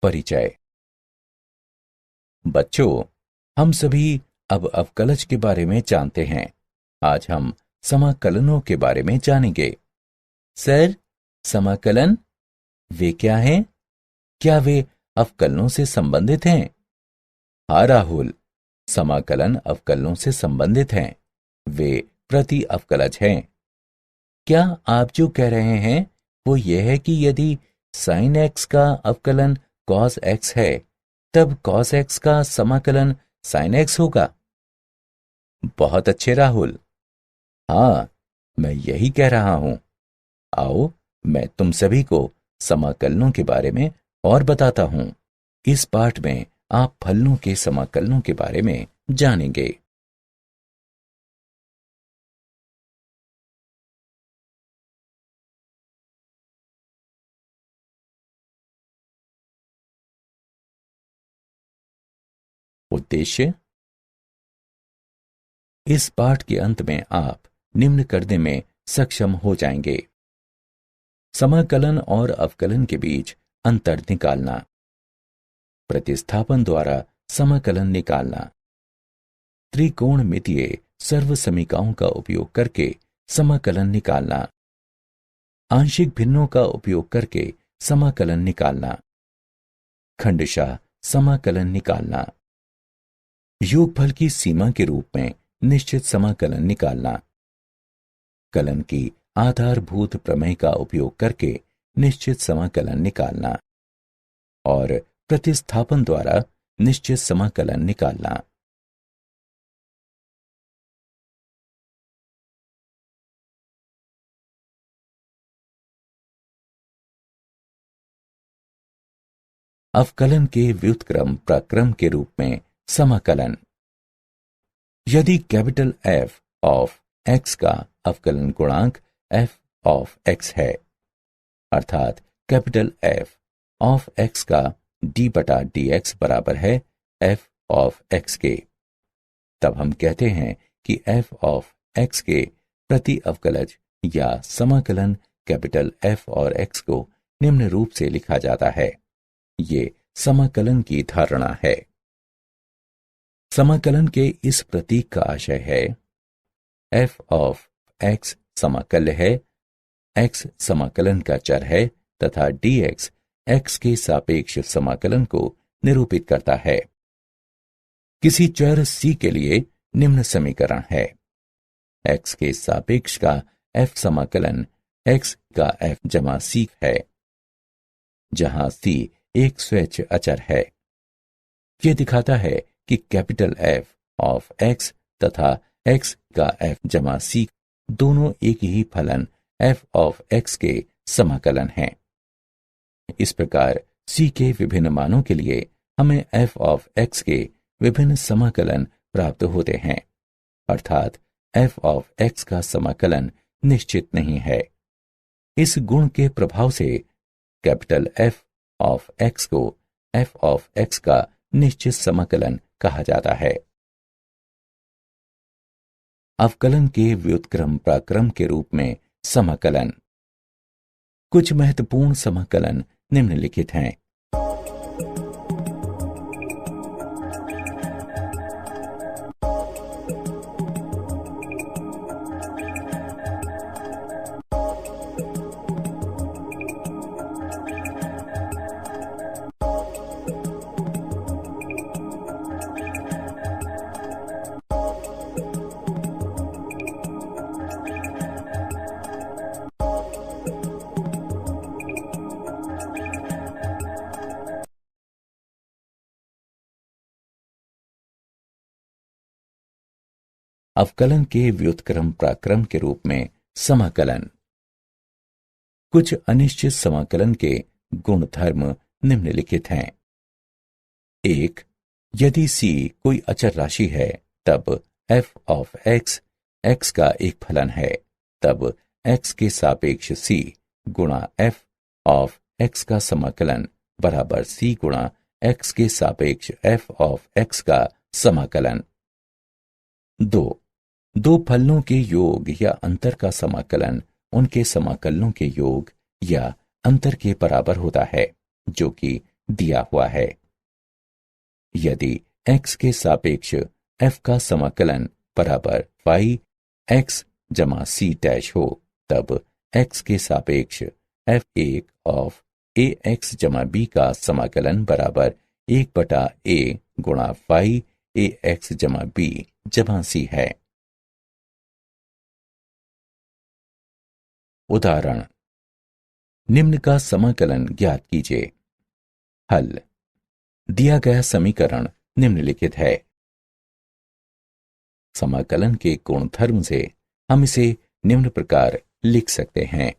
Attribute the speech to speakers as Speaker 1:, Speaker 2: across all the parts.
Speaker 1: परिचय। बच्चों, हम सभी अब अवकलज के बारे में जानते हैं। आज हम समाकलनों के बारे में जानेंगे। सर, समाकलन वे क्या हैं? क्या वे अवकलनों से संबंधित हैं? हाँ राहुल, समाकलन अवकलनों से संबंधित हैं। वे प्रति अवकलज हैं। क्या आप जो कह रहे हैं वो ये है कि यदि sin x का अवकलन cos x है, तब cos x का समाकलन sin x होगा? बहुत अच्छे राहुल। हाँ, मैं यही कह रहा हूं। आओ, मैं तुम सभी को समाकलनों के बारे में और बताता हूं। इस पाठ में आप फलनों के समाकलनों के बारे में जानेंगे। उद्देश्य। इस पाठ के अंत में आप निम्न करने में सक्षम हो जाएंगे। समाकलन और अवकलन के बीच अंतर निकालना, प्रतिस्थापन द्वारा समाकलन निकालना, त्रिकोणमितीय सर्वसमीकाओं का उपयोग करके समाकलन निकालना, आंशिक भिन्नों का उपयोग करके समाकलन निकालना, खंडशः समाकलन निकालना, योगफल की सीमा के रूप में निश्चित समाकलन निकालना, कलन की आधारभूत प्रमेय का उपयोग करके निश्चित समाकलन निकालना और प्रतिस्थापन द्वारा निश्चित समाकलन निकालना। अवकलन के व्युत्क्रम प्रक्रम के रूप में समाकलन। यदि कैपिटल F ऑफ x का अवकलन गुणांक f ऑफ x है, अर्थात कैपिटल F ऑफ x का d बटा dx बराबर है f ऑफ x के, तब हम कहते हैं कि f ऑफ x के प्रति अवकलज या समाकलन कैपिटल F और x को निम्न रूप से लिखा जाता है। ये समाकलन की धारणा है। समाकलन के इस प्रतीक का आशय है f ऑफ x समाकल्य है, x समाकलन का चर है तथा dx x के सापेक्ष समाकलन को निरूपित करता है। किसी चर c के लिए निम्न समीकरण है। x के सापेक्ष का f समाकलन x का f जमा c है, जहां c एक स्वैच्छ अचर है। यह दिखाता है कि कैपिटल F ऑफ x तथा x का f जमा c दोनों एक ही फलन f ऑफ x के समाकलन हैं। इस प्रकार c के विभिन्न मानों के लिए हमें f ऑफ x के विभिन्न समाकलन प्राप्त होते हैं, अर्थात f ऑफ x का समाकलन निश्चित नहीं है। इस गुण के प्रभाव से कैपिटल F ऑफ x को f ऑफ x का निश्चित समाकलन कहा जाता है। अवकलन के व्युत्क्रम प्रक्रम के रूप में समाकलन। कुछ महत्वपूर्ण समाकलन निम्नलिखित हैं। अवकलन के व्युत्क्रम प्रक्रम के रूप में समाकलन। कुछ अनिश्चित समाकलन के गुणधर्म निम्नलिखित हैं। 1. यदि c कोई अचर राशि है, तब f ऑफ x x का एक फलन है, तब x के सापेक्ष c गुणा f ऑफ x का समाकलन बराबर c गुणा x के सापेक्ष f ऑफ x का समाकलन। 2. दो फलनों के योग या अंतर का समाकलन उनके समाकलनों के योग या अंतर के बराबर होता है, जो कि दिया हुआ है। यदि x के सापेक्ष f का समाकलन बराबर y x जमा c डैश हो, तब x के सापेक्ष f1 ऑफ ax जमा b का समाकलन बराबर 1/a गुणा y ax जमा b जमा c है। उदाहरण, निम्न का समाकलन ज्ञात कीजिए। हल। दिया गया समीकरण निम्नलिखित है। समाकलन के गुणधर्म से हम इसे निम्न प्रकार लिख सकते हैं।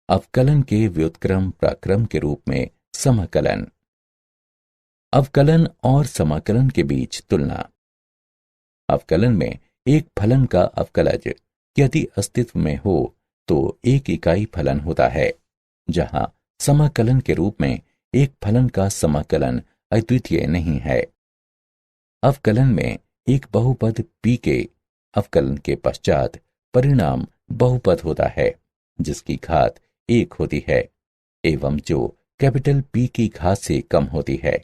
Speaker 1: अवकलन के व्युत्क्रम प्रक्रम के रूप में समाकलन। अवकलन और समाकलन के बीच तुलना। अवकलन में एक फलन का अवकलज यदि अस्तित्व में हो तो एक इकाई फलन होता है, जहां समाकलन के रूप में एक फलन का समाकलन अद्वितीय नहीं है। अवकलन में एक बहुपद p के अवकलन के पश्चात परिणाम बहुपद होता है जिसकी घात 1 होती है एवं जो कैपिटल P की घात से कम होती है।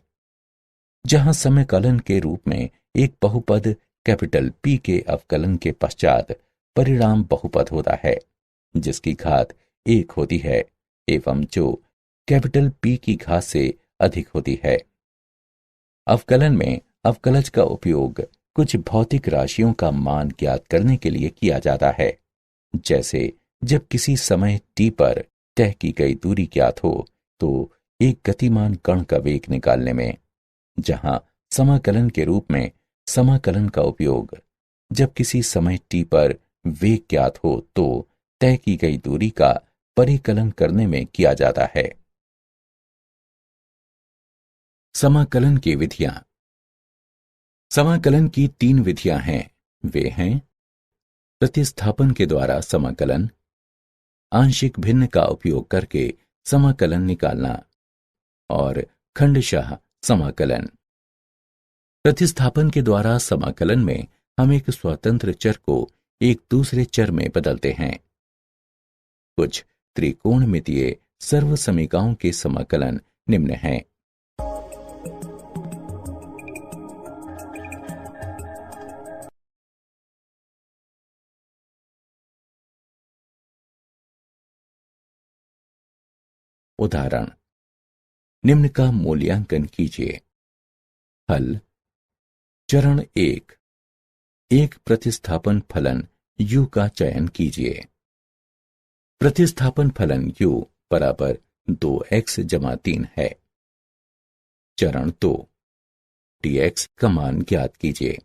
Speaker 1: जहां समाकलन के रूप में एक बहुपद कैपिटल P के अवकलन के पश्चात परिणाम बहुपद होता है जिसकी घात 1 होती है एवं जो कैपिटल P की घात से अधिक होती है। अवकलन में अवकलज का उपयोग कुछ भौतिक राशियों का मान ज्ञात करने के लिए किया जाता है, जैसे जब किसी समय t पर तय की गई दूरी ज्ञात हो तो एक गतिमान कण का वेग निकालने में, जहां समाकलन के रूप में समाकलन का उपयोग जब किसी समय t पर वेग ज्ञात हो तो तय की गई दूरी का परिकलन करने में किया जाता है। समाकलन की विधियां। समाकलन की 3 विधियां हैं। वे हैं प्रतिस्थापन के द्वारा समाकलन, आंशिक भिन्न का उपयोग करके समाकलन निकालना और खंडशः समाकलन। प्रतिस्थापन के द्वारा समाकलन में हम एक स्वतंत्र चर को एक दूसरे चर में बदलते हैं। कुछ त्रिकोणमितीय सर्वसमीकाओं के समाकलन निम्न हैं। उदाहरण, निम्न का मूल्यांकन कीजिए। हल। चरण 1, एक प्रतिस्थापन फलन u का चयन कीजिए। प्रतिस्थापन फलन u बराबर 2x जमा 3 है। चरण 2, dx का मान ज्ञात कीजिए।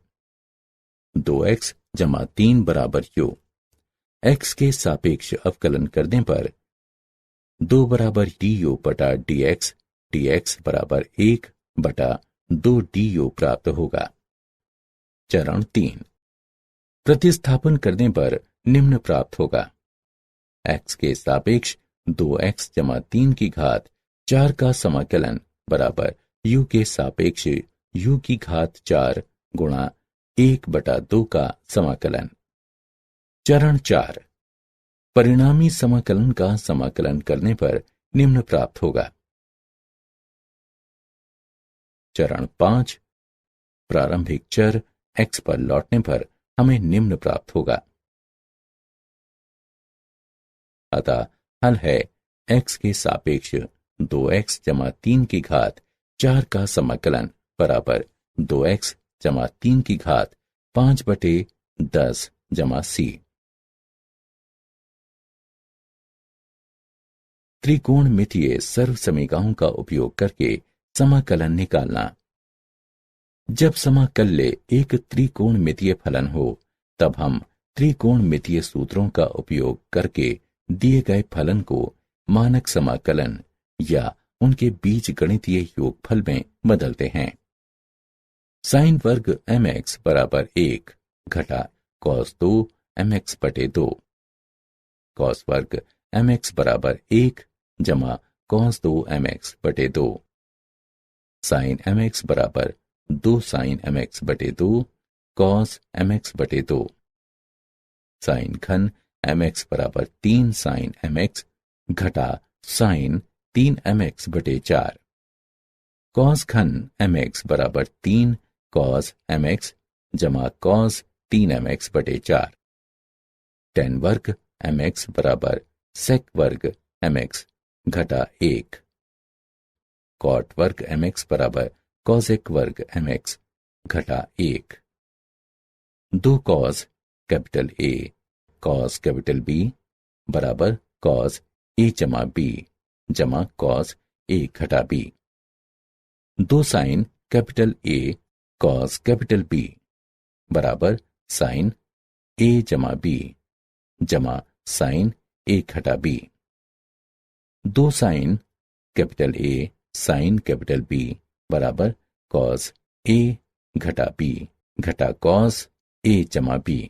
Speaker 1: 2x जमा 3 बराबर u। x के सापेक्ष अवकलन करने पर 2 बराबर du बटा dx, dx बराबर 1 बटा 2 du प्राप्त होगा। चरण 3, प्रतिस्थापन करने पर निम्न प्राप्त होगा। x के सापेक्ष 2x जमा 3 की घात 4 का समाकलन बराबर u के सापेक्ष u की घात 4 गुणा 1 बटा 2 का समाकलन। चरण 4, परिणामी समाकलन का समाकलन करने पर निम्न प्राप्त होगा। चरण 5, प्रारंभिक चर x पर लौटने पर हमें निम्न प्राप्त होगा। अतः हल है x के सापेक्ष 2x जमा 3 की घात 4 का समाकलन बराबर 2x जमा 3 की घात 5/10 जमा c। त्रिकोणमितीय सर्वसमीकाओं का उपयोग करके समाकलन निकालना। जब समाकल्य एक त्रिकोणमितीय फलन हो तब हम त्रिकोणमितीय सूत्रों का उपयोग करके दिए गए फलन को मानक समाकलन या उनके बीजगणितीय योगफल में बदलते हैं। साइन वर्ग mx बराबर 1 घटा cos 2 mx/2, cos वर्ग mx बराबर 1 जमा कॉस 2 mx बटे 2, साइन mx बराबर 2 साइन mx बटे 2 कॉस mx बटे 2, साइन घन mx बराबर 3 साइन mx घटा साइन 3 mx बटे 4, कॉस घन mx बराबर 3 कॉस mx जमा कॉस 3 mx बटे 4, टेन वर्ग mx बराबर सेक वर्ग mx घटा 1, कॉट वर्ग mx बराबर कॉसेक वर्ग mx घटा 1, 2 cos capital A cos capital B बराबर कॉस A जमा B जमा कॉस A घटा B, 2 sine capital A cos capital B बराबर साइन A जमा B जमा साइन A घटा B, 2 sine capital A sine capital B बराबर कॉस A घटा B घटा कॉस A जमा B।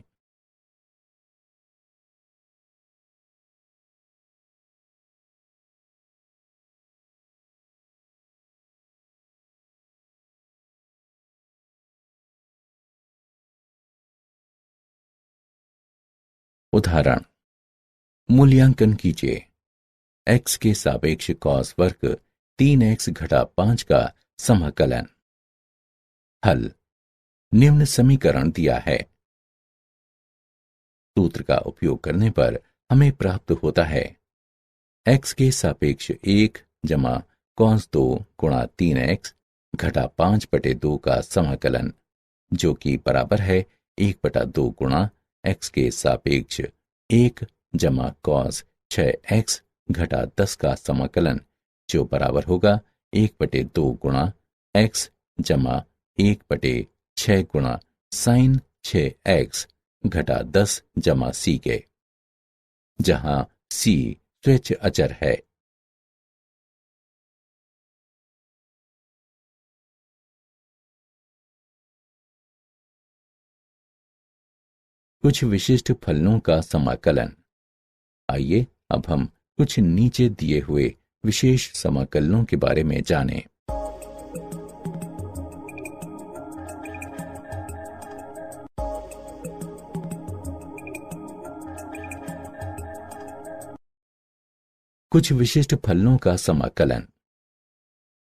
Speaker 1: उदाहरण, मूल्यांकन कीजिए x के सापेक्ष कॉस वर्ग 3x घटा 5 का समाकलन। हल निम्न समीकरण दिया है। सूत्र का उपयोग करने पर हमें प्राप्त होता है x के सापेक्ष 1 जमा कॉस 2 गुणा 3x घटा 5 बटे 2 का समाकलन, जो कि बराबर है 1 बटा 2 गुणा x के सापेक्ष 1 जमा कॉस 6x घटा 10 का समाकलन, जो बराबर होगा 1 बटे 2 गुणा x जमा 1 बटे 6 गुणा साइन 6x घटा 10 जमा c के, जहां c स्वेच्छ अचर है। कुछ विशिष्ट फलनों का समाकलन। आइए अब हम कुछ नीचे दिए हुए विशेष समाकलनों के बारे में जानें। कुछ विशिष्ट फलनों का समाकलन।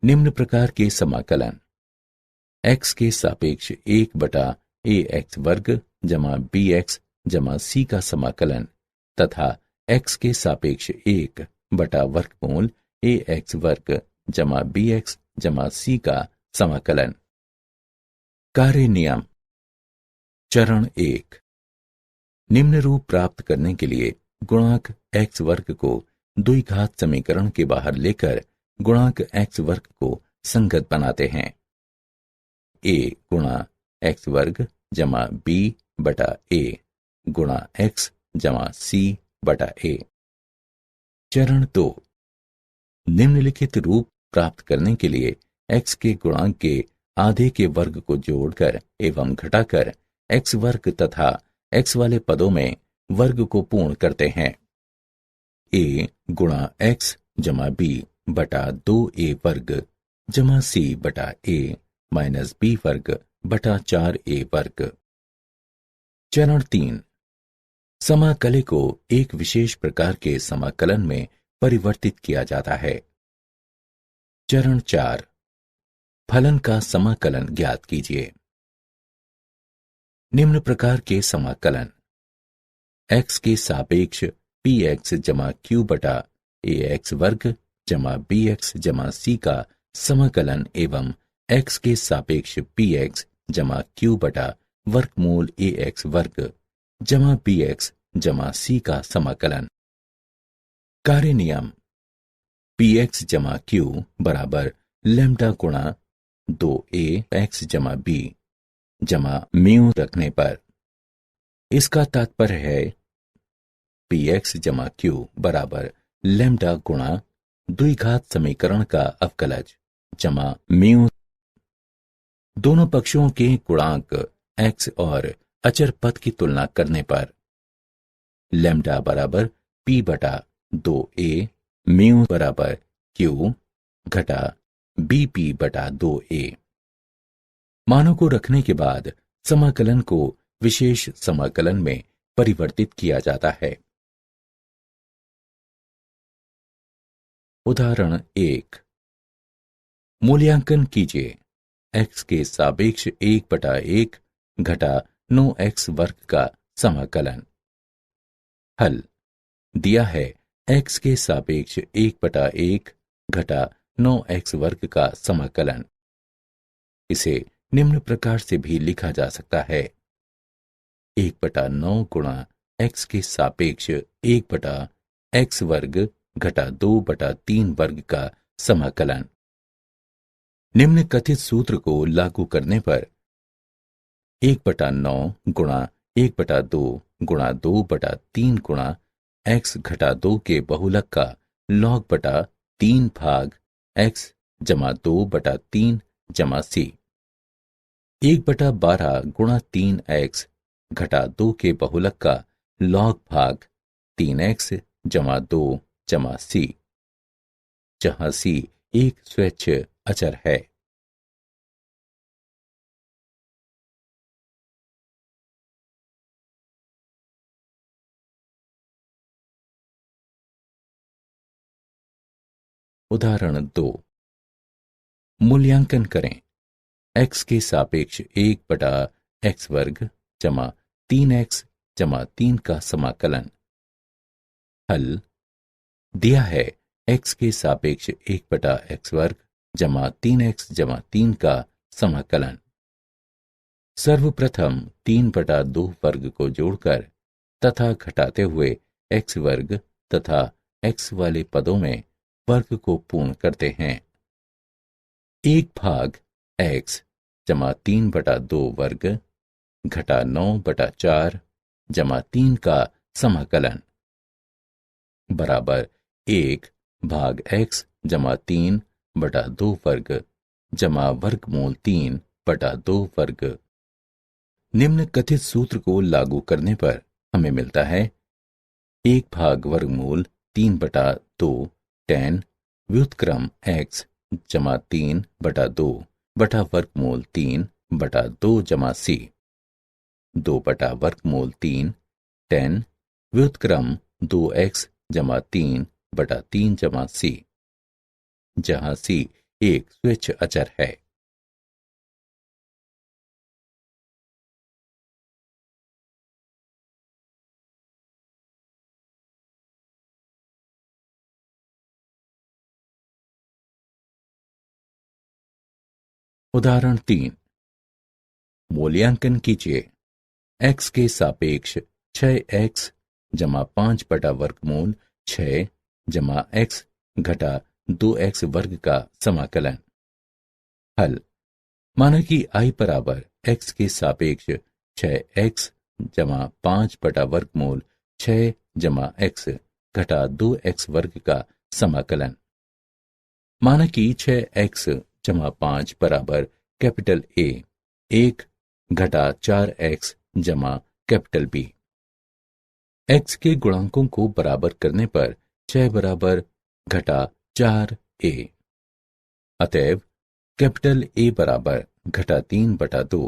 Speaker 1: निम्न प्रकार के समाकलन x के सापेक्ष 1 बटा ax वर्ग जमा bx जमा c का समाकलन तथा x के सापेक्ष 1 बटा वर्गमूल ax वर्ग जमा bx जमा c का समाकलन। कार्य नियम। चरण 1, निम्न रूप प्राप्त करने के लिए गुणांक x वर्ग को द्विघात समीकरण के बाहर लेकर गुणांक x वर्ग को संगत बनाते हैं। a गुणा x वर्ग जमा b बटा a गुणा x जमा c बटा a। चरण 2, निम्नलिखित रूप प्राप्त करने के लिए x के गुणांक के आधे के वर्ग को जोड़कर एवं घटाकर x वर्ग तथा x वाले पदों में वर्ग को पूर्ण करते हैं। a गुणा x जमा b बटा 2a वर्ग जमा c बटा a माइनस b वर्ग बटा 4a वर्ग। चरण 3, समाकले को एक विशेष प्रकार के समाकलन में परिवर्तित किया जाता है। चरण 4, फलन का समाकलन ज्ञात कीजिए। निम्न प्रकार के समाकलन x के सापेक्ष px जमा q बटा ax वर्ग जमा bx जमा c का समाकलन एवं x के सापेक्ष px जमा q बटा वर्गमूल ax वर्ग जमा bx जमा c का समाकलन। कार्य नियम। px जमा q बराबर लैम्डा गुणा 2a x जमा b जमा म्यू रखने पर। इसका तात्पर्य है px जमा q बराबर लैम्डा गुणा द्विघात समीकरण का अवकलज जमा म्यू, दोनों पक्षों के गुणांक x और अचर पद की तुलना करने पर। लैम्डा बराबर p बटा 2a म्यू बराबर क्यू घटा बीपी बटा 2a। मानों को रखने के बाद समाकलन को विशेष समाकलन में परिवर्तित किया जाता है। उदाहरण 1। मूल्यांकन कीजिए x के सापेक्ष 1/1 घटा 9x वर्ग का समाकलन। हल दिया है x के सापेक्ष 1/1 घटा 9x वर्ग का समाकलन। इसे निम्न प्रकार से भी लिखा जा सकता है 1/9 गुणा x के सापेक्ष 1/x वर्ग घटा 2/3 वर्ग का समाकलन। निम्न कथित सूत्र को लागू करने पर 1/9 गुणा 1/2 गुणा 2/3 गुणा x घटा 2 के बहुलक का log बटा 3 भाग x जमा 2/3 जमा c। 1/12 गुणा 3x घटा 2 के बहुलक का log भाग 3x जमा 2 जमा c, जहां c एक स्वैच्छ अचर है। उदाहरण 2। मूल्यांकन करें x के सापेक्ष 1/x वर्ग जमा 3x जमा 3 का समाकलन। हल दिया है x के सापेक्ष 1/x वर्ग जमा 3x जमा 3 का समाकलन। सर्वप्रथम 3/2 वर्ग को जोड़कर तथा घटाते हुए x वर्ग तथा x वाले पदों में वर्ग को पूर्ण करते हैं। 1 भाग x जमा 3/2 वर्ग घटा 9/4 जमा 3 का समाकलन बराबर 1 भाग x जमा 3/2 वर्ग जमा वर्गमूल 3/2 वर्ग। निम्न कथित सूत्र को लागू करने पर हमें मिलता है 1 भाग वर्गमूल 3/2 tan व्युत्क्रम x जमा 3/2 बटा वर्गमूल 3/2 जमा c। 2 बटा वर्गमूल 3 tan व्युत्क्रम 2x जमा 3/3 जमा c, जहां c एक स्वैच्छ अचर है। उदाहरण 3। मूल्यांकन कीजिए x के सापेक्ष 6x जमा 5 बटा वर्गमूल 6 जमा x घटा 2x वर्ग का समाकलन। हल माना कि i बराबर x के सापेक्ष 6x जमा 5 बटा वर्गमूल 6 जमा x घटा 2x वर्ग का समाकलन। माना कि 6x जमा 5 बराबर कैपिटल A 1 घटा 4x जमा कैपिटल B। x के गुणांकों को बराबर करने पर 6 बराबर घटा 4a। अतएव कैपिटल A बराबर घटा 3/2।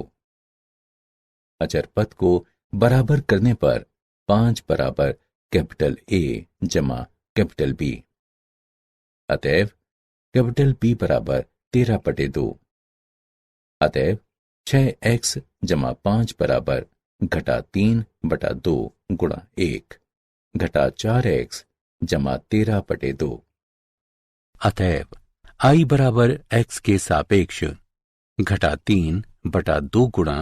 Speaker 1: अचर पद को बराबर करने पर 5 बराबर कैपिटल A जमा कैपिटल B। अतएव कैपिटल B बराबर 13/2। अतएव 6x जमा 5 बराबर घटा 3/2 गुणा 1 घटा 4x जमा 13/2। अतएव i बराबर x के सापेक्ष घटा 3/2 गुणा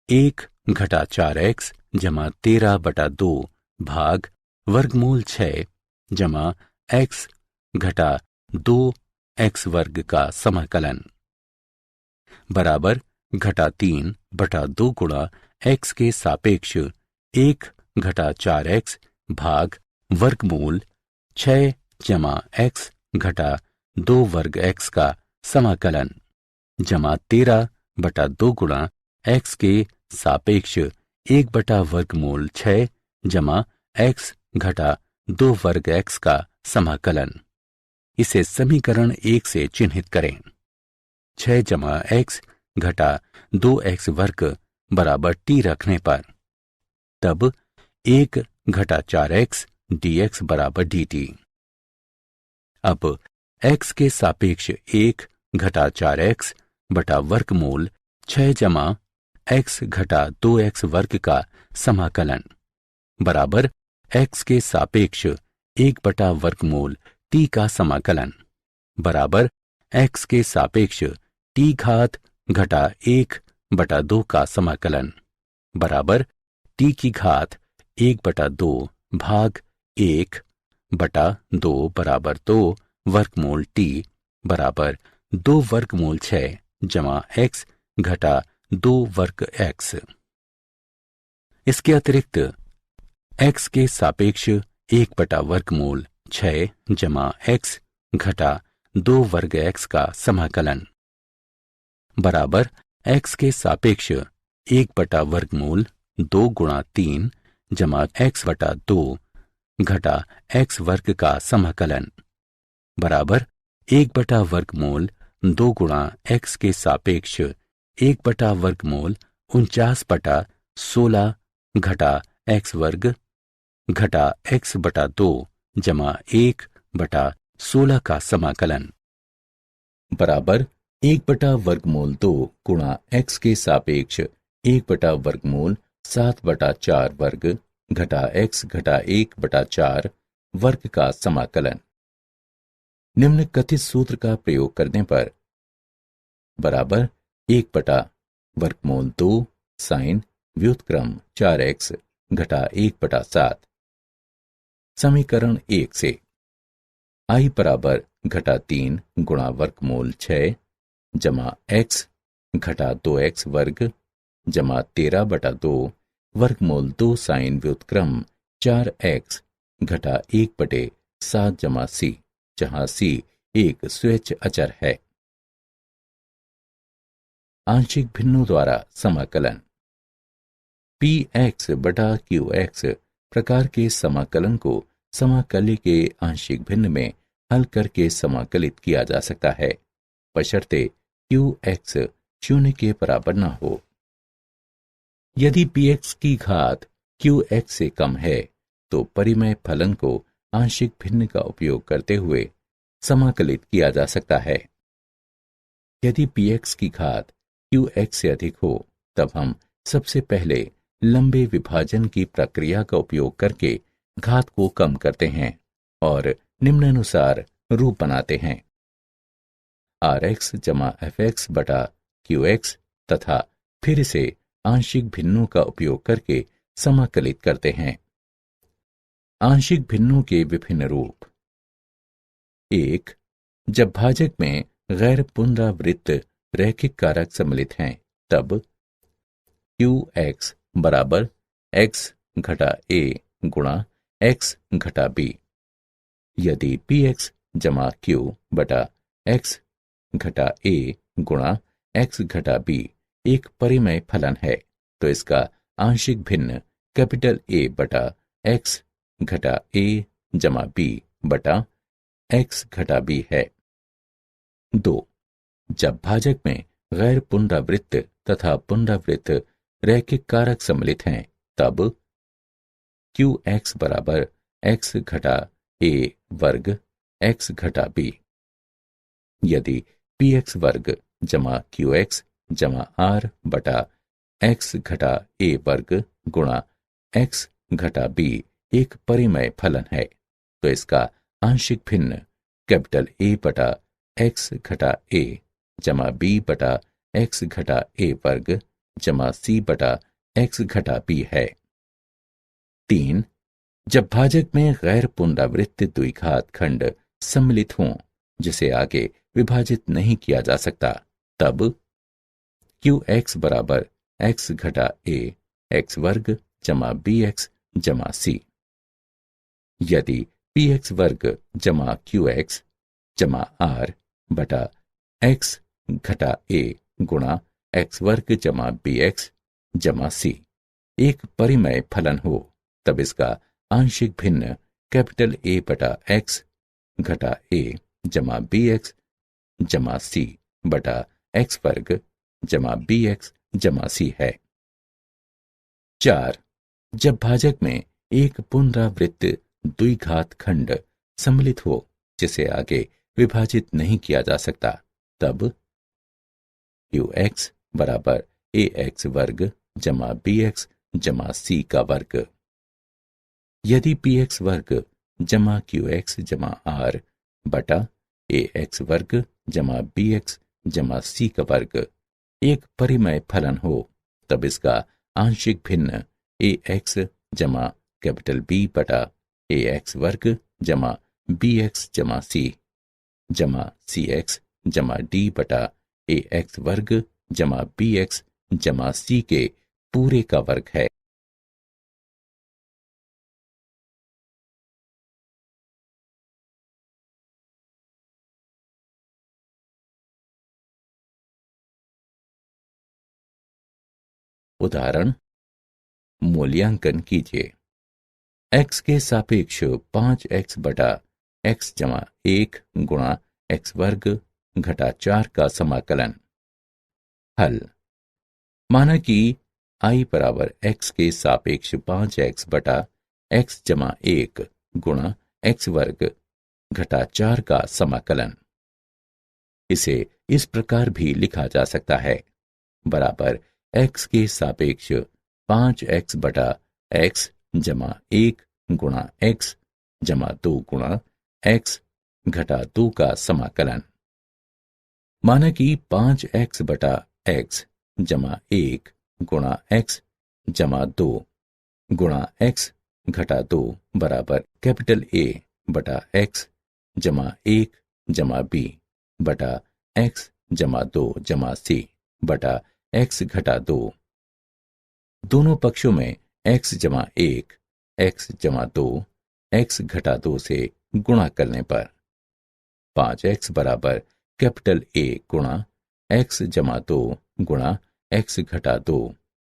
Speaker 1: 1 घटा 4x जमा 13/2 भाग वर्गमूल 6 जमा x घटा 2x वर्ग का समाकलन बराबर घटा 3/2 गुणा x के सापेक्ष 1 घटा 4x भाग वर्गमूल 6 जमा x घटा 2 वर्ग x का समाकलन जमा 13/2 गुणा x के सापेक्ष 1 बटा वर्गमूल 6 जमा x घटा 2 वर्ग x का समाकलन।
Speaker 2: इसे समीकरण 1 से चिन्हित करें। 6 जमा x घटा 2x वर्ग बराबर t रखने पर तब 1 घटा 4x dx बराबर dt। अब x के सापेक्ष 1 घटा 4x बटा वर्गमूल 6 जमा x घटा 2x वर्ग का समाकलन बराबर x के सापेक्ष 1 बटा वर्गमूल t का समाकलन बराबर x के सापेक्ष t घात घटा 1 बटा 2 का समाकलन बराबर t की घात 1 बटा 2 भाग 1 बटा 2 बराबर 2 वर्गमूल t बराबर 2 वर्गमूल 6 जमा x घटा 2 वर्ग x। इसके अतिरिक्त x के सापेक्ष 1 बटा वर्गमूल 6 जमा x घटा 2 वर्ग x का समाकलन बराबर x के सापेक्ष 1 बटा वर्गमूल 2 गुणा 3 जमा x बटा 2 घटा x वर्ग का समाकलन बराबर 1 बटा वर्गमूल 2 गुणा x के सापेक्ष 1 बटा वर्गमूल 49 बटा 16 घटा x वर्ग घटा x बटा 2 जमा 1 बटा 16 का समाकलन
Speaker 1: बराबर 1 बटा वर्गमूल 2 गुणा x के सापेक्ष 1 बटा वर्गमूल 7 बटा 4 वर्ग घटा x घटा 1 बटा 4 वर्ग का समाकलन। निम्न कथित सूत्र का प्रयोग करने पर बराबर 1 बटा वर्गमूल 2 साइन व्युत्क्रम 4x घटा 1 बटा 7। समीकरण 1 से I बराबर घटा 3 गुणा वर्गमूल 6 जमा x घटा 2x वर्ग जमा 13 बटा 2 वर्गमूल 2 साइन व्युत्क्रम 4x घटा 1 बटे 7 जमा c, जहां c एक स्वेच्छ अचर है। आंशिक भिन्नों द्वारा समाकलन। px बटा qx प्रकार के समाकलन को समाकल्य के आंशिक भिन्न में हल करके समाकलित किया जा सकता है, बशर्ते qx 0 के बराबर न हो। यदि px की घात qx से कम है तो परिमेय फलन को आंशिक भिन्न का उपयोग करते हुए समाकलित किया जा सकता है। यदि px की घात qx से अधिक हो तब हम सबसे पहले लंबे विभाजन की प्रक्रिया का उपयोग करके घात को कम करते हैं और निम्नानुसार रूप बनाते हैं। rx जमा fx बटा qx तथा फिर इसे आंशिक भिन्नों का उपयोग करके समाकलित करते हैं। आंशिक भिन्नों के विभिन्न रूप। 1. जब भाजक में गैर पुनरावृत्त रैखिक कारक सम्मिलित हैं तब qx बराबर x घटा a गुणा x घटा b। यदि px जमा q बटा x घटा a गुणा x घटा b एक परिमेय फलन है तो इसका आंशिक भिन्न कैपिटल A बटा x घटा a जमा b बटा x घटा b है। 2. जब भाजक में गैर पुनरावृत्त तथा पुनरावृत्त रैखिक कारक सम्मिलित हैं तब qx बराबर x घटा a वर्ग x घटा b। यदि px वर्ग जमा qx जमा r बटा x घटा a वर्ग गुणा x घटा b एक परिमेय फलन है तो इसका आंशिक भिन्न कैपिटल A बटा x घटा a जमा b बटा x घटा a वर्ग जमा c बटा x घटा b है। 3. जब भाजक में गैर पुनरावृत्त द्विघात खंड सम्मिलित हों जिसे आगे विभाजित नहीं किया जा सकता तब qx बराबर x घटा a x वर्ग जमा bx जमा c। यदि px वर्ग जमा qx जमा r बटा x घटा a गुणा x वर्ग जमा bx जमा c एक परिमेय फलन हो तब इसका आंशिक भिन्न कैपिटल A बटा x घटा a जमा बी एक्स जमा सी बटा एक्स वर्ग जमा बी एक्स जमा सी है। 4. जब भाजक में एक पुनरावृत्त द्विघात खंड सम्मिलित हो जिसे आगे विभाजित नहीं किया जा सकता, तब क्यू एक्स बराबर ए एक्स वर्ग जमा बी एक्स जमा सी का वर्ग। यदि पी एक्स वर्ग जमा क्यू एक्स जमा आर बटा ए एक्स वर्ग जमा बी एक्स जमा सी का वर्ग एक परिमेय फलन हो, तब इसका आंशिक भिन्न ए एक्स जमा कैपिटल बी बटा ए एक्स वर्ग जमा बी एक्स जमा सी एक्स जमा डी बटा ए एक्स वर्ग जमा बी एक्स जमा सी के पूरे का वर्ग है। उदाहरण मूल्यांकन कीजिए। x के सापेक्ष 5x बटा x जमा 1 गुणा x वर्ग घटा 4 का समाकलन। हल। माना कि i बराबर x के सापेक्ष 5x बटा x जमा 1 गुणा x वर्ग घटा 4 का समाकलन। इसे इस प्रकार भी लिखा जा सकता है, बराबर x के सापेक्ष 5x बटा x जमा 1 गुणा x जमा 2 गुणा x घटा 2 का समाकलन। माना कि 5x बटा x जमा 1 गुणा x जमा 2 गुणा x घटा 2 बराबर कैपिटल A बटा x जमा 1 जमा b बटा x जमा 2 जमा c बटा x घटा 2। दोनों पक्षों में x जमा 1 x जमा 2 x घटा 2 से गुणा करने पर 5x बराबर कैपिटल A गुणा x जमा 2 गुणा x घटा 2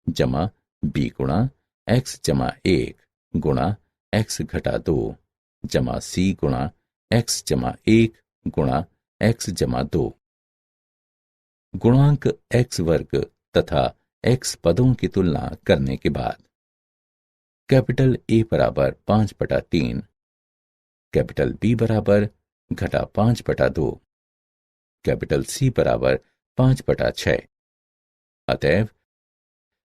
Speaker 1: जमा b गुणा x जमा 1 गुणा x घटा 2 जमा c गुणा x जमा 1 गुणा x जमा 2। गुणांक x वर्ग तथा x पदों की तुलना करने के बाद कैपिटल A बराबर 5 बटा 3, कैपिटल B बराबर घटा 5 बटा 2, कैपिटल C बराबर 5 बटा 6। अतएव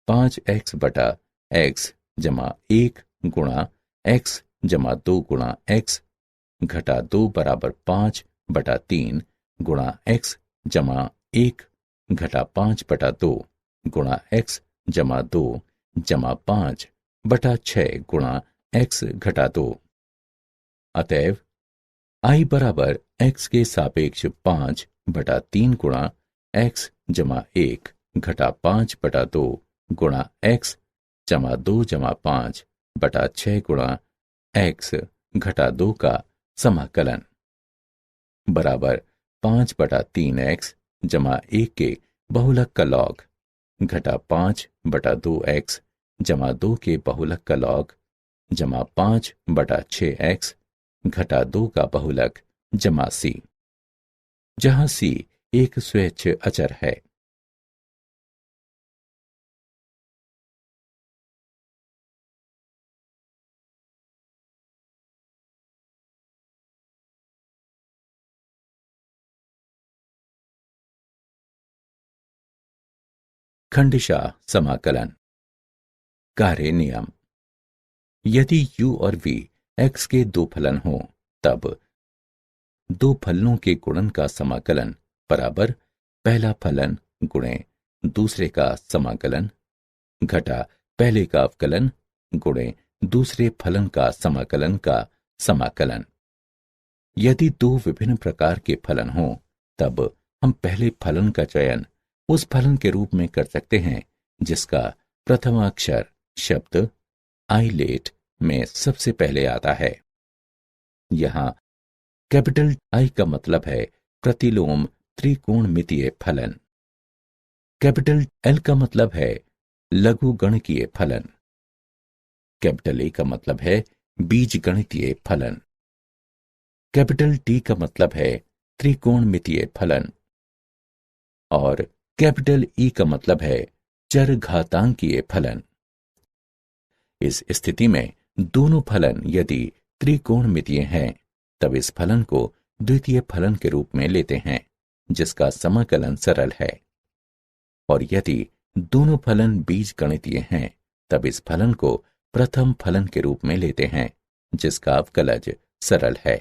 Speaker 1: 5x बटा x जमा 1 गुणा x जमा 2 गुणा x घटा 2 बराबर 5 बटा 3 गुणा x जमा 1 घटा 5 बटा 2 गुणा x जमा 2 जमा 5 बटा 6 गुणा x घटा 2। अतएव i बराबर x के सापेक्ष 5 बटा 3 गुणा x जमा 1 घटा 5 बटा 2 गुणा x जमा 2 जमा 5 बटा 6 गुणा x घटा 2 का समाकलन बराबर 5 बटा 3x जमा 1 के बहुलक का लॉग घटा 5 बटा 2x जमा 2 के बहुलक का लॉग जमा 5 बटा 6x घटा 2 का बहुलक जमा c, जहां c एक स्वैच्छ अचर है। खंडशः समाकलन। कार्य नियम। यदि u और v x के दो फलन हों, तब दो फलनों के गुणन का समाकलन बराबर पहला फलन गुणे दूसरे का समाकलन घटा पहले का अवकलन गुणे दूसरे फलन का समाकलन का समाकलन। यदि दो विभिन्न प्रकार के फलन हों, तब हम पहले फलन का चयन उस फलन के रूप में कर सकते हैं जिसका प्रथम अक्षर शब्द आइलेट में सबसे पहले आता है। यहां कैपिटल I का मतलब है प्रतिलोम त्रिकोणमितीय फलन, कैपिटल L का मतलब है लघुगणकीय फलन, कैपिटल A का मतलब है बीजगणितीय फलन, कैपिटल T का मतलब है त्रिकोणमितीय फलन। और कैपिटल ई का मतलब है चर घातांकीय फलन। इस स्थिति में दोनों फलन यदि त्रिकोणमितीय हैं तब इस फलन को द्वितीय फलन के रूप में लेते हैं जिसका समाकलन सरल है। और यदि दोनों फलन बीजगणितीय हैं तब इस फलन को प्रथम फलन के रूप में लेते हैं जिसका अवकलज सरल है।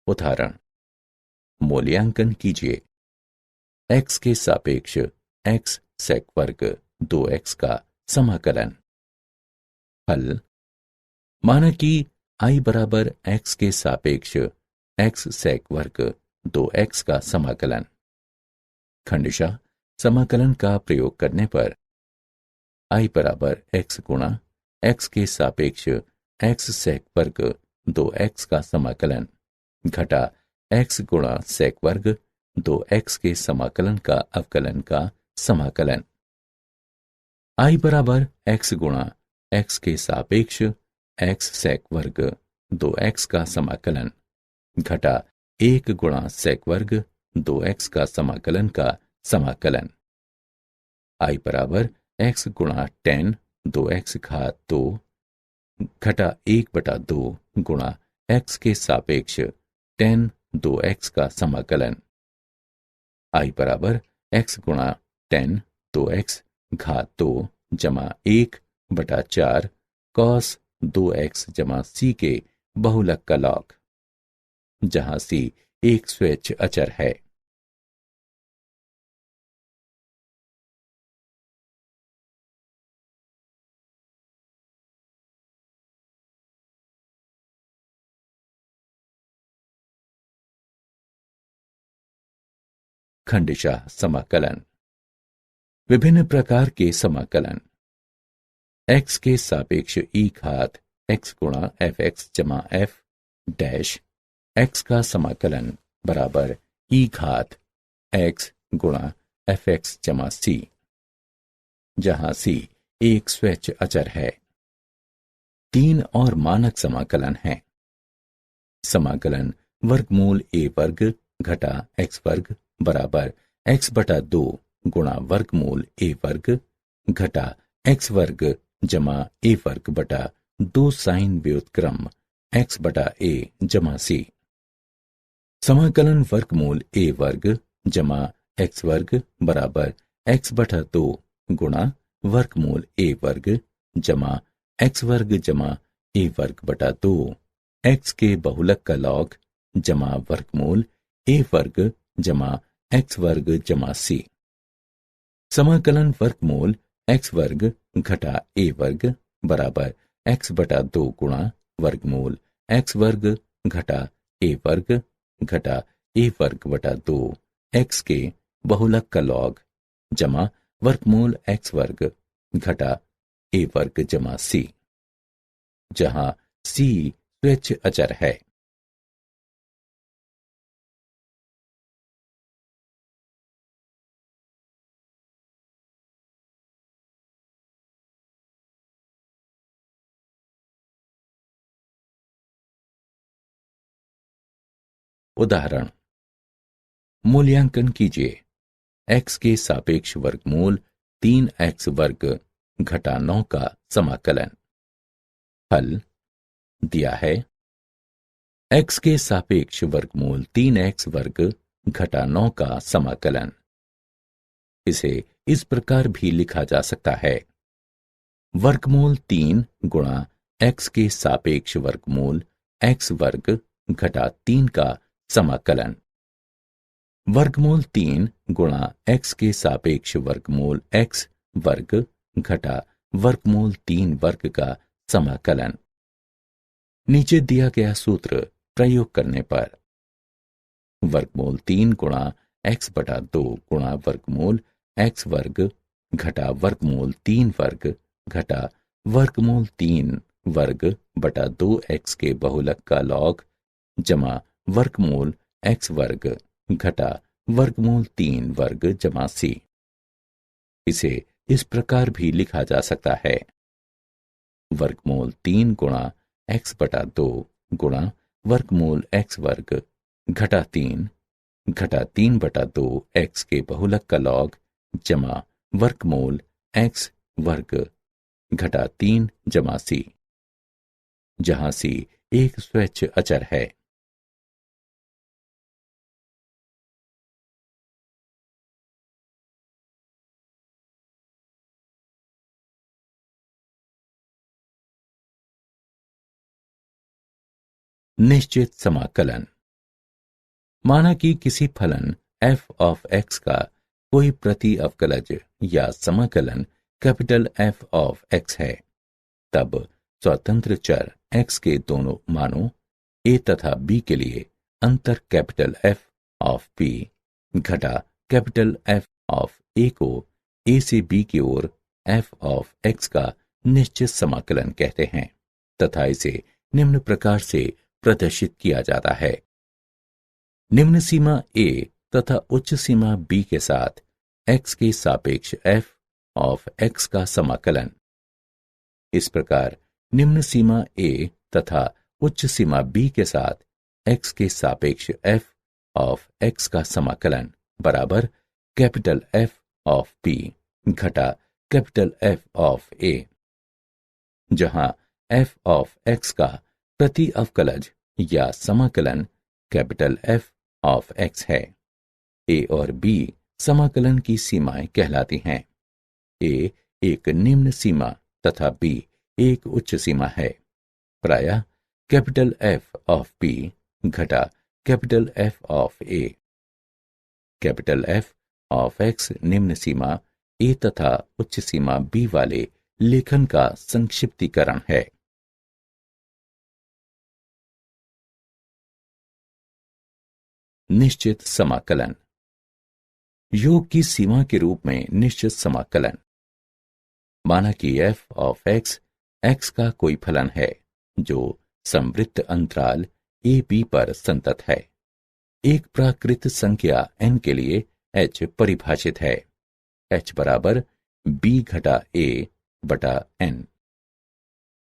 Speaker 1: उदाहरण, मूल्यांकन कीजिए। x के सापेक्ष x सेक वर्ग 2x का समाकलन। हल, माना कि i बराबर x के सापेक्ष x सेक वर्ग 2x का समाकलन। खंडशः समाकलन का प्रयोग करने पर i बराबर x गुणा x के सापेक्ष x सेक वर्ग 2x का समाकलन घटा x गुणा सेक वर्ग 2x के समाकलन का अवकलन का समाकलन। i बराबर x गुणा x के सापेक्ष x सेक वर्ग 2x का समाकलन घटा 1 गुणा सेक वर्ग 2x का समाकलन का समाकलन। i बराबर x गुणा tan 2x घात 2 घटा 1/2 गुणा x के सापेक्ष tan 2x का समाकलन। i बराबर x गुणा tan 2x घात 2 जमा 1/4 cos 2x जमा c के बहुलक का लॉग, जहां c एक स्वेच्छ अचर है। खंडशः समाकलन। विभिन्न प्रकार के समाकलन। x के सापेक्ष e घात x गुणा fx जमा f डैश x का समाकलन बराबर e घात x गुणा fx जमा c, जहां c एक स्वेच्छ अचर है। 3 और मानक समाकलन हैं। समाकलन वर्गमूल a वर्ग घटा x वर्ग बराबर x/2 गुणा वर्गमूल a वर्ग घटा x वर्ग जमा a वर्ग बटा 2 साइन व्युत्क्रम x/a जमा c। समाकलन वर्गमूल a वर्ग जमा x वर्ग बराबर x/2 गुणा वर्गमूल a वर्ग जमा x वर्ग जमा a वर्ग बटा 2 x के बहुलक का लॉग जमा वर्गमूल a वर्ग जमा x वर्ग जमा c। समाकलन वर्गमूल x वर्ग घटा a वर्ग बराबर x/2 गुणा वर्गमूल x वर्ग घटा a वर्ग घटा a वर्ग बटा 2 x के बहुलक का लॉग जमा वर्गमूल x वर्ग घटा a वर्ग जमा c, जहां c स्वेच्छ अचर है। उदाहरण, मूल्यांकन कीजिए। x के सापेक्ष वर्गमूल 3x वर्ग घटा 9 का समाकलन। हल दिया है x के सापेक्ष वर्गमूल 3x वर्ग घटा 9 का समाकलन। इसे इस प्रकार भी लिखा जा सकता है, वर्गमूल 3 गुणा x के सापेक्ष वर्गमूल x वर्ग घटा 3 का समाकलन। वर्गमूल 3 गुणा x के सापेक्ष वर्गमूल x वर्ग घटा वर्गमूल 3 वर्ग का समाकलन। नीचे दिया गया सूत्र प्रयोग करने पर वर्गमूल 3 गुणा x/2 गुणा वर्गमूल x वर्ग घटा वर्गमूल 3 वर्ग घटा वर्गमूल 3 वर्ग बटा 2x के बहुलक का लॉग जमा वर्गमूल x वर्ग घटा वर्गमूल 3 वर्ग जमा सी। इसे इस प्रकार भी लिखा जा सकता है, वर्गमूल 3 गुणा x बटा 2 गुणा वर्गमूल x वर्ग घटा 3 बटा 2 x के बहुलक का लॉग जमा वर्गमूल x वर्ग घटा 3 जमा सी, जहां सी एक स्वैच्छ अचर है। निश्चित समाकलन। माना कि किसी फलन f ऑफ x का कोई प्रति अवकलज या समाकलन कैपिटल F ऑफ x है, तब स्वतंत्र चर x के दोनों मानों a तथा b के लिए अंतर कैपिटल F ऑफ b घटा कैपिटल F ऑफ a को a से b की ओर f ऑफ x का निश्चित समाकलन कहते हैं तथा इसे निम्न प्रकार से प्रदर्शित किया जाता है। निम्न सीमा a तथा उच्च सीमा b के साथ x के सापेक्ष f ऑफ x का समाकलन। इस प्रकार निम्न सीमा a तथा उच्च सीमा b के साथ x के सापेक्ष f ऑफ x का समाकलन बराबर कैपिटल F ऑफ b घटा कैपिटल F ऑफ a, जहां f ऑफ x का प्रति अवकलज या समाकलन कैपिटल F ऑफ x है। a और b समाकलन की सीमाएं कहलाती हैं। a एक निम्न सीमा तथा b एक उच्च सीमा है। प्रायः कैपिटल F ऑफ b घटा capital F of a। Capital F of x निम्न सीमा a तथा उच्च सीमा b वाले लेखन का संक्षिप्तीकरण है। निश्चित समाकलन। योग की सीमा के रूप में निश्चित समाकलन। माना कि f ऑफ x का कोई फलन है जो संवृत्त अंतराल a b पर संतत है। एक प्राकृत संख्या n के लिए h परिभाषित है, h बराबर b घटा a बटा n।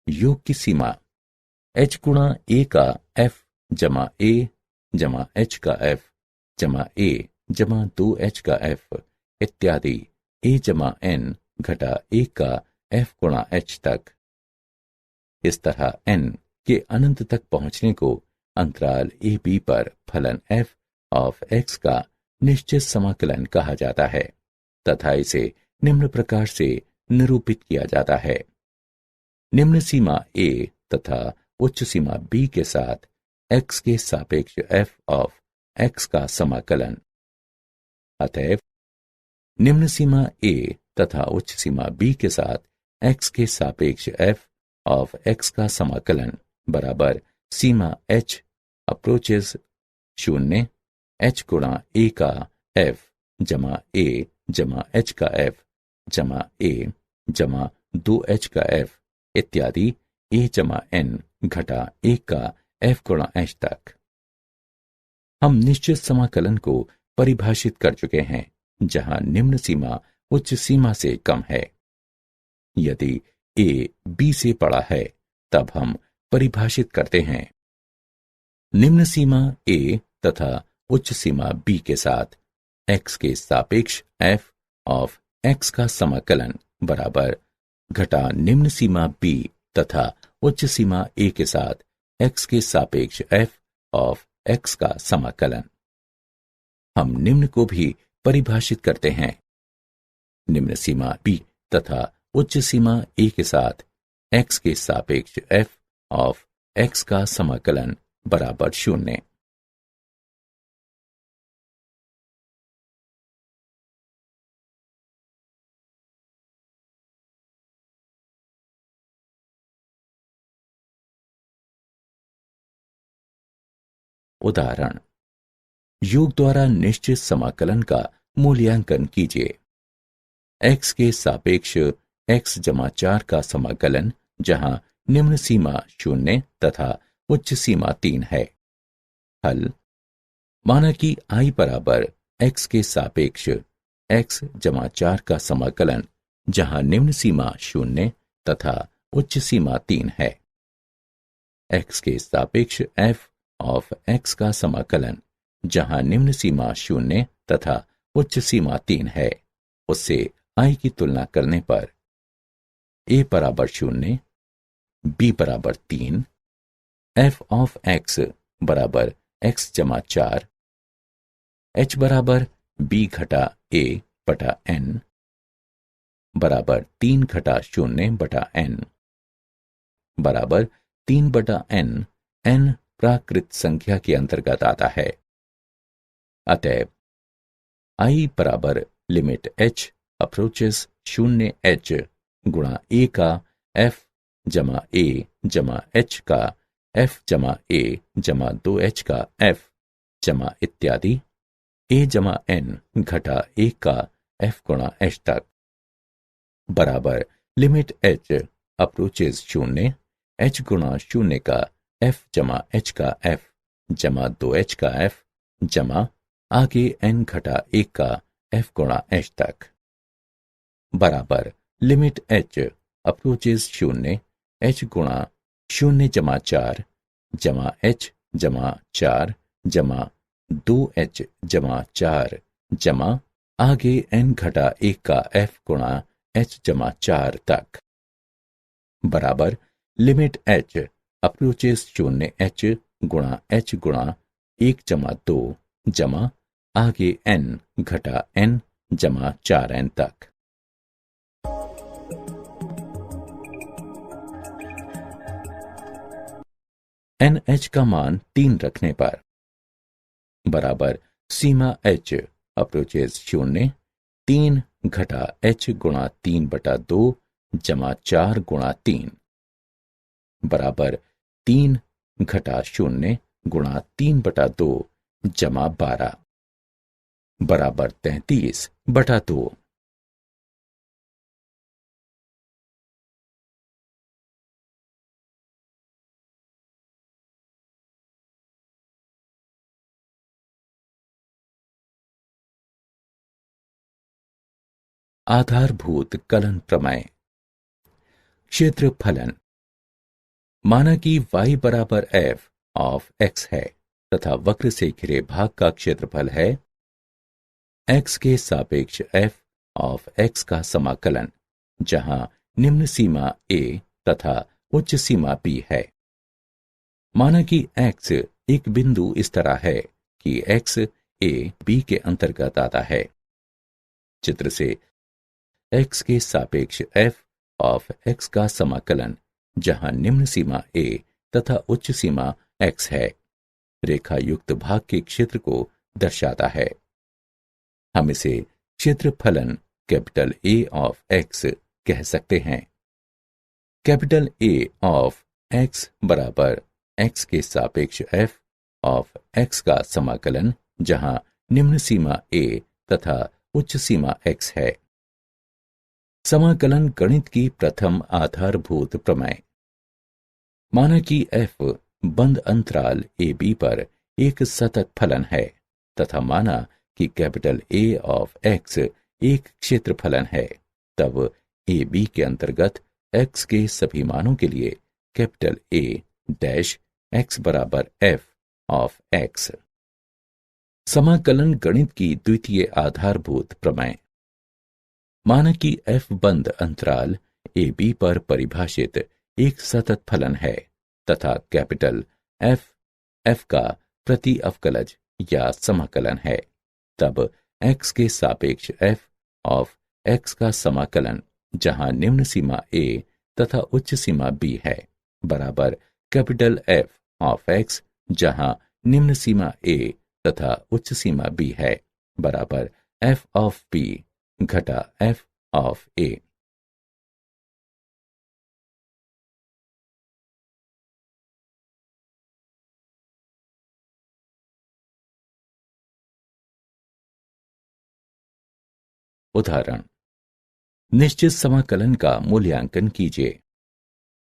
Speaker 1: योग की सीमा h गुणा a का f जमा a जमा h का f जमा a जमा 2h का f इत्यादि a जमा n घटा 1 का f गुणा h तक। इस तरह n के अनंत तक पहुंचने को अंतराल a b पर फलन f ऑफ x का निश्चित समाकलन कहा जाता है तथा इसे निम्न प्रकार से निरूपित किया जाता है। निम्न सीमा a तथा उच्च सीमा b के साथ x के सापेक्ष f ऑफ x का समाकलन। अतएव निम्न सीमा a तथा उच्च सीमा b के साथ x के सापेक्ष f ऑफ x का समाकलन बराबर सीमा h अप्रोचेस 0 h गुणा a का f जमा a जमा h का f जमा a जमा 2h का f इत्यादि a जमा n घटा 1 का f गुणा h तक। हम निश्चित समाकलन को परिभाषित कर चुके हैं जहां निम्न सीमा उच्च सीमा से कम है। यदि a b से बड़ा है तब हम परिभाषित करते हैं निम्न सीमा a तथा उच्च सीमा b के साथ x के सापेक्ष f ऑफ x का समाकलन बराबर घटा निम्न सीमा b तथा उच्च सीमा a के साथ x के सापेक्ष f ऑफ x का समाकलन। हम निम्न को भी परिभाषित करते हैं निम्न सीमा b तथा उच्च सीमा a के साथ x के सापेक्ष f ऑफ x का समाकलन बराबर 0। उदाहरण, योग द्वारा निश्चित समाकलन का मूल्यांकन कीजिए। x के सापेक्ष x जमा 4 का समाकलन जहां निम्न सीमा 0 तथा उच्च सीमा 3 है। हल, माना कि i बराबर x के सापेक्ष x जमा 4 का समाकलन जहां निम्न सीमा 0 तथा उच्च सीमा 3 है। x के सापेक्ष f ऑफ x का समाकलन जहां निम्न सीमा 0 तथा उच्च सीमा 3 है, उससे i की तुलना करने पर a बराबर 0, b बराबर 3, f ऑफ x बराबर x जमा 4, h बराबर b घटा a बटा n बराबर 3 घटा 0 बटा n बराबर 3 बटा n प्राकृत संख्या के अंतर्गत आता है। अतएव i बराबर लिमिट h अप्रोचेस 0h गुणा a का f जमा a जमा h का f जमा a जमा 2h का f जमा इत्यादि a जमा n घटा 1 का f गुणा h तक बराबर लिमिट h अप्रोचेस 0 h गुणा 0 का f जमा h का f जमा 2h का f जमा आगे n घटा 1 का f गुणा h तक बराबर लिमिट h अप्रोचेस 0 h गुणा 0 जमा 4 जमा h जमा 4 जमा 2h जमा 4 जमा आगे n घटा 1 का f गुणा h जमा 4 तक बराबर लिमिट h अप्रोचेस 0h गुणा h गुणा 1 जमा 2 जमा आगे n घटा n जमा 4n तक। NH का मान 3 रखने पर बराबर सीमा h अप्रोचेस 0 3 घटा h गुणा 3 बटा 2 जमा 4 गुणा 3 बराबर 3 घटा 0 गुणा 3 बटा 2 जमा 12 बराबर 33 बटा 2। आधारभूत कलन प्रमेय। क्षेत्रफलन। माना कि y बराबर f ऑफ x है तथा वक्र से घिरे भाग का क्षेत्रफल है x के सापेक्ष f ऑफ x का समाकलन जहां निम्न सीमा a तथा उच्च सीमा b है। माना कि x एक बिंदु इस तरह है कि x a b के अंतर्गत आता है। चित्र से x के सापेक्ष f ऑफ x का समाकलन जहां निम्न सीमा a तथा उच्च सीमा x है, रेखा युक्त भाग के क्षेत्र को दर्शाता है। हम इसे क्षेत्रफलन कैपिटल A ऑफ x कह सकते हैं। कैपिटल A ऑफ x बराबर x के सापेक्ष f ऑफ x का समाकलन जहां निम्न सीमा a तथा उच्च सीमा x है। समाकलन गणित की प्रथम आधारभूत प्रमेय। माना कि f बंद अंतराल AB पर एक सतत फलन है तथा माना कि कैपिटल A ऑफ x एक क्षेत्रफलन है, तब AB के अंतर्गत x के सभी मानों के लिए कैपिटल A डैश x बराबर f ऑफ x। समाकलन गणित की द्वितीय आधारभूत प्रमेय। माना कि f बंद अंतराल AB पर परिभाषित एक सतत फलन है तथा कैपिटल f का प्रति अवकलज या समाकलन है, तब x के सापेक्ष f ऑफ x का समाकलन जहां निम्न सीमा a तथा उच्च सीमा b है बराबर कैपिटल F ऑफ x जहां निम्न सीमा a तथा उच्च सीमा b है बराबर f ऑफ b घटा f ऑफ a। उदाहरण, निश्चित समाकलन का मूल्यांकन कीजिए।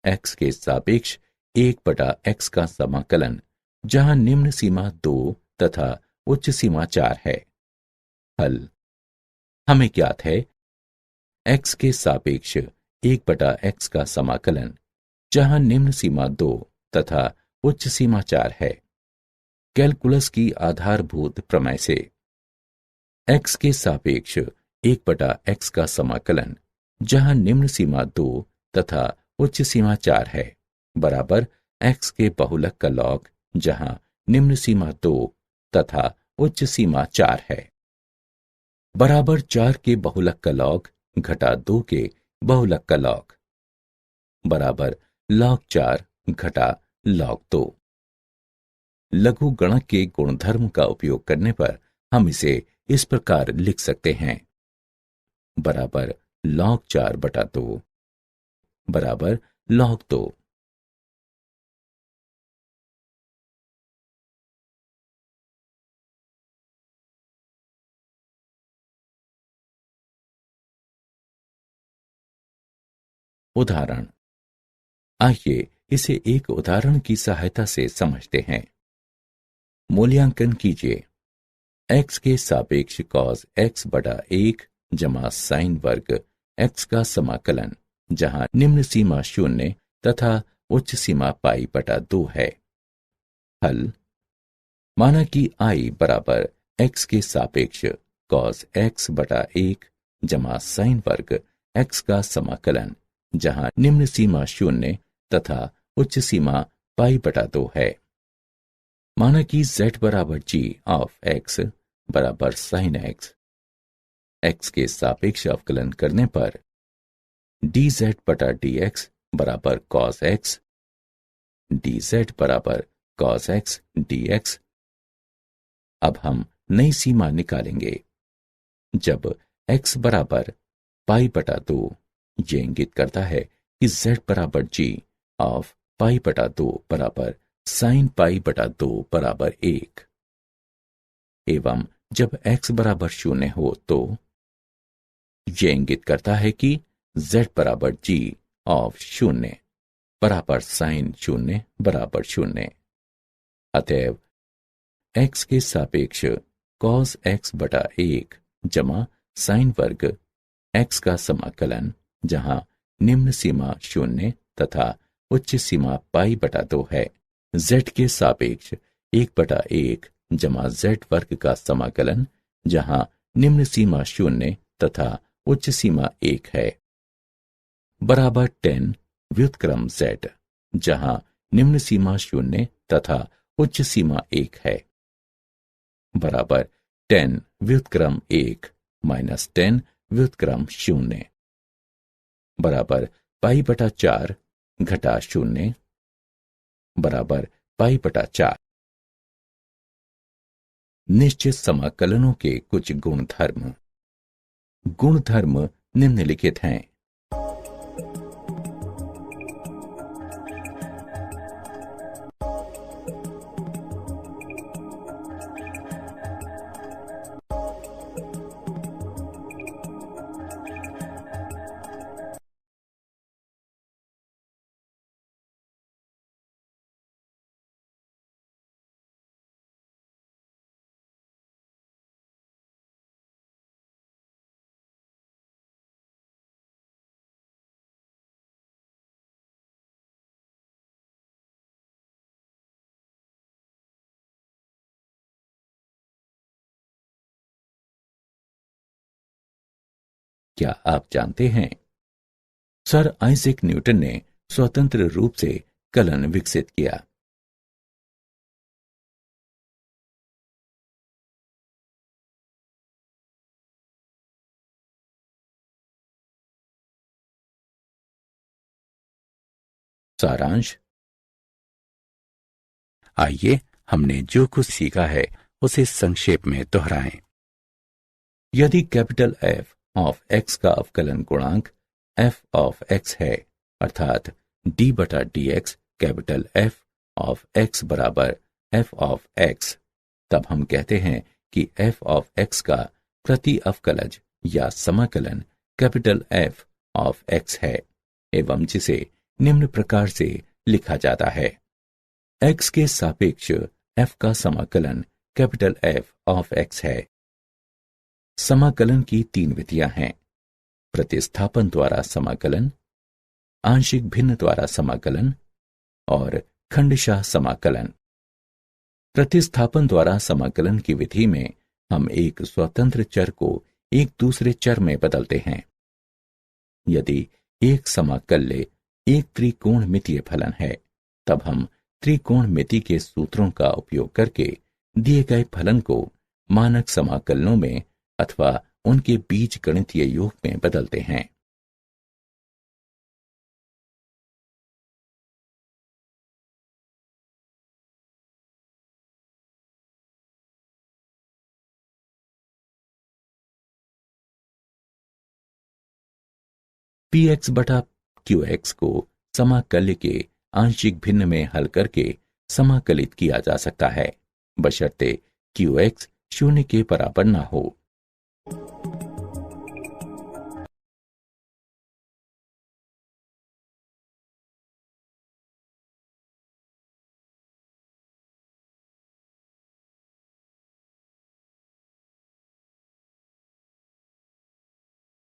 Speaker 1: x के सापेक्ष 1/x का समाकलन जहां निम्न सीमा 2 तथा उच्च सीमा 4 है। हल। हमें ज्ञात है x के सापेक्ष 1/x का समाकलन, जहां निम्न सीमा 2 तथा उच्च सीमा 4 है। कैलकुलस की आधारभूत प्रमेय से x के सापेक्ष 1/x का समाकलन, जहां निम्न सीमा 2 तथा उच्च सीमा 4 है, बराबर x के बहुलक का लॉग, जहां निम्न सीमा 2 तथा उच्च सीमा 4 है, बराबर 4 के बहुलक का लॉग घटा 2 के बहुलक का लॉग, बराबर log 4 घटा log 2। लघु गणक के गुणधर्म का उपयोग करने पर हम इसे इस प्रकार लिख सकते हैं, बराबर log 4/2 बराबर log 2। उदाहरण। आइए इसे एक उदाहरण की सहायता से समझते हैं। मूल्यांकन कीजिए। x के सापेक्ष cos x/1 जमा साइन वर्ग x का समाकलन, जहां निम्न सीमा 0 तथा उच्च सीमा π/2 है। हल। माना कि i बराबर x के सापेक्ष cos x/1 जमा साइन वर्ग x का समाकलन, जहां निम्न सीमा 0 तथा उच्च सीमा π/2 है। माना कि z बराबर g ऑफ x बराबर sin x के सापेक्ष अवकलन करने पर dz/dx बराबर cos x, dz बराबर cos x dx। अब हम नई सीमा निकालेंगे। जब x बराबर π/2, ये इंगित करता है कि z बराबर g ऑफ π/2 बराबर sin π/2 बराबर 1, एवं जब x बराबर 0 हो तो ये इंगित करता है कि z बराबर g ऑफ 0 बराबर sin 0 बराबर 0। अतएव x के सापेक्ष cos x/1 जमा साइन वर्ग x का समाकलन, जहां निम्न सीमा 0 तथा उच्च सीमा π/2 है, z के सापेक्ष 1/1 जमा z वर्ग का समाकलन, जहां निम्न सीमा 0 तथा उच्च सीमा 1 है, बराबर tan व्युत्क्रम z, जहां निम्न सीमा 0 तथा उच्च सीमा 1 है, बराबर tan व्युत्क्रम 1 माइनस tan व्युत्क्रम 0, बराबर π/4 घटा 0 बराबर π/4। निश्चित समाकलनों के कुछ गुणधर्म। गुणधर्म निम्नलिखित हैं। क्या आप जानते हैं, सर आइजैक न्यूटन ने स्वतंत्र रूप से कलन विकसित किया। सारांश।
Speaker 2: आइए हमने जो कुछ सीखा है उसे संक्षेप में दोहराएं।
Speaker 1: यदि कैपिटल F ऑफ x का अवकलन गुणांक f ऑफ x है, अर्थात d/dx capital F of x बराबर f ऑफ x, तब हम कहते हैं कि f ऑफ x का प्रति अवकलज या समाकलन कैपिटल F ऑफ x है, एवं जिसे निम्न प्रकार से लिखा जाता है। x के सापेक्ष f का समाकलन कैपिटल F ऑफ x है। समाकलन की 3 विधियां हैं। प्रतिस्थापन द्वारा समाकलन, आंशिक भिन्न द्वारा समाकलन और खंडशः समाकलन। प्रतिस्थापन द्वारा समाकलन की विधि में हम एक स्वतंत्र चर को एक दूसरे चर में बदलते हैं। यदि एक समाकल्य एक त्रिकोणमितीय फलन है, तब हम त्रिकोणमिति के सूत्रों का उपयोग करके दिए गए फलन को मानक समाकलनों में अथवा उनके बीजगणितीय योग में बदलते हैं। px बटा qx को समाकल्य के आंशिक भिन्न में हल करके समाकलित किया जा सकता है, बशर्ते qx 0 के बराबर ना हो।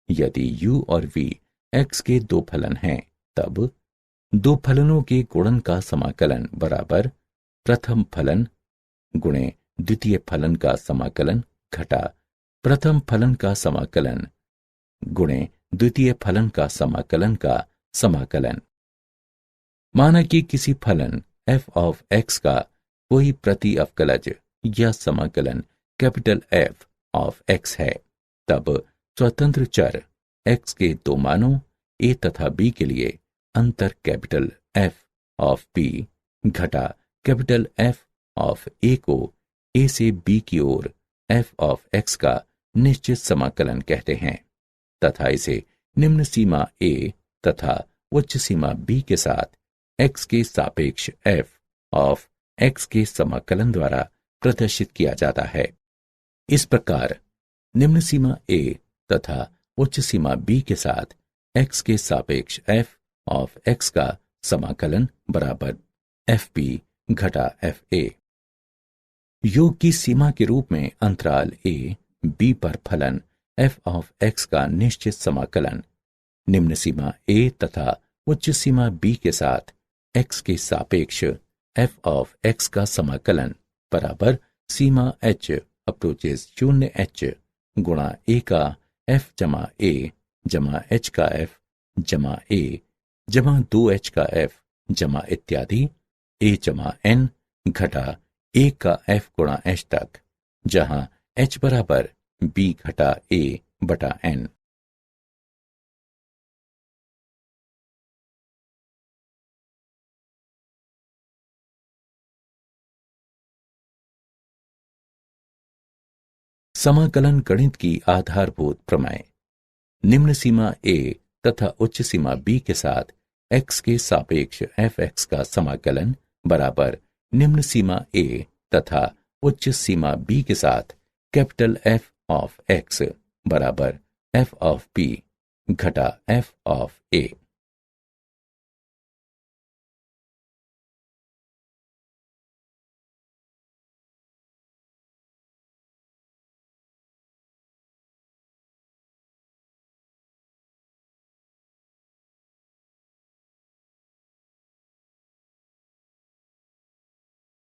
Speaker 1: यदि u और v x के दो फलन हैं, तब दो फलनों के गुणन का समाकलन बराबर प्रथम फलन गुणे द्वितीय फलन का समाकलन घटा प्रथम फलन का समाकलन गुणे द्वितीय फलन का समाकलन का समाकलन। माना कि किसी फलन f ऑफ x का कोई प्रति अवकलज या समाकलन कैपिटल F ऑफ x है, तब स्वतंत्र चर x के दो मानों a तथा b के लिए अंतर कैपिटल F ऑफ b घटा कैपिटल F ऑफ a को a से b की ओर f ऑफ x का निश्चित समाकलन कहते हैं तथा इसे निम्न सीमा a तथा उच्च सीमा b के साथ x के सापेक्ष f ऑफ x के समाकलन द्वारा प्रदर्शित किया जाता है। इस प्रकार निम्न सीमा a तथा उच्च सीमा b के साथ x के सापेक्ष f ऑफ x का समाकलन बराबर fb घटा fa। योग की सीमा के रूप में अंतराल a b पर फलन f ऑफ x का निश्चित समाकलन निम्न सीमा a तथा उच्च सीमा b के साथ x के सापेक्ष f ऑफ x का समाकलन बराबर सीमा h अप्रोचेस 0h गुणा a का f जमा a जमा h का f जमा a जमा 2h का f जमा इत्यादि a जमा n घटा a का f गुणा h तक, जहां h बराबर b घटा a बटा n। समाकलन गणित की आधारभूत प्रमेय। निम्न सीमा a तथा उच्च सीमा b के साथ x के सापेक्ष fx का समाकलन बराबर निम्न सीमा a तथा उच्च सीमा b के साथ कैपिटल F ऑफ x बराबर f ऑफ b घटा f ऑफ a।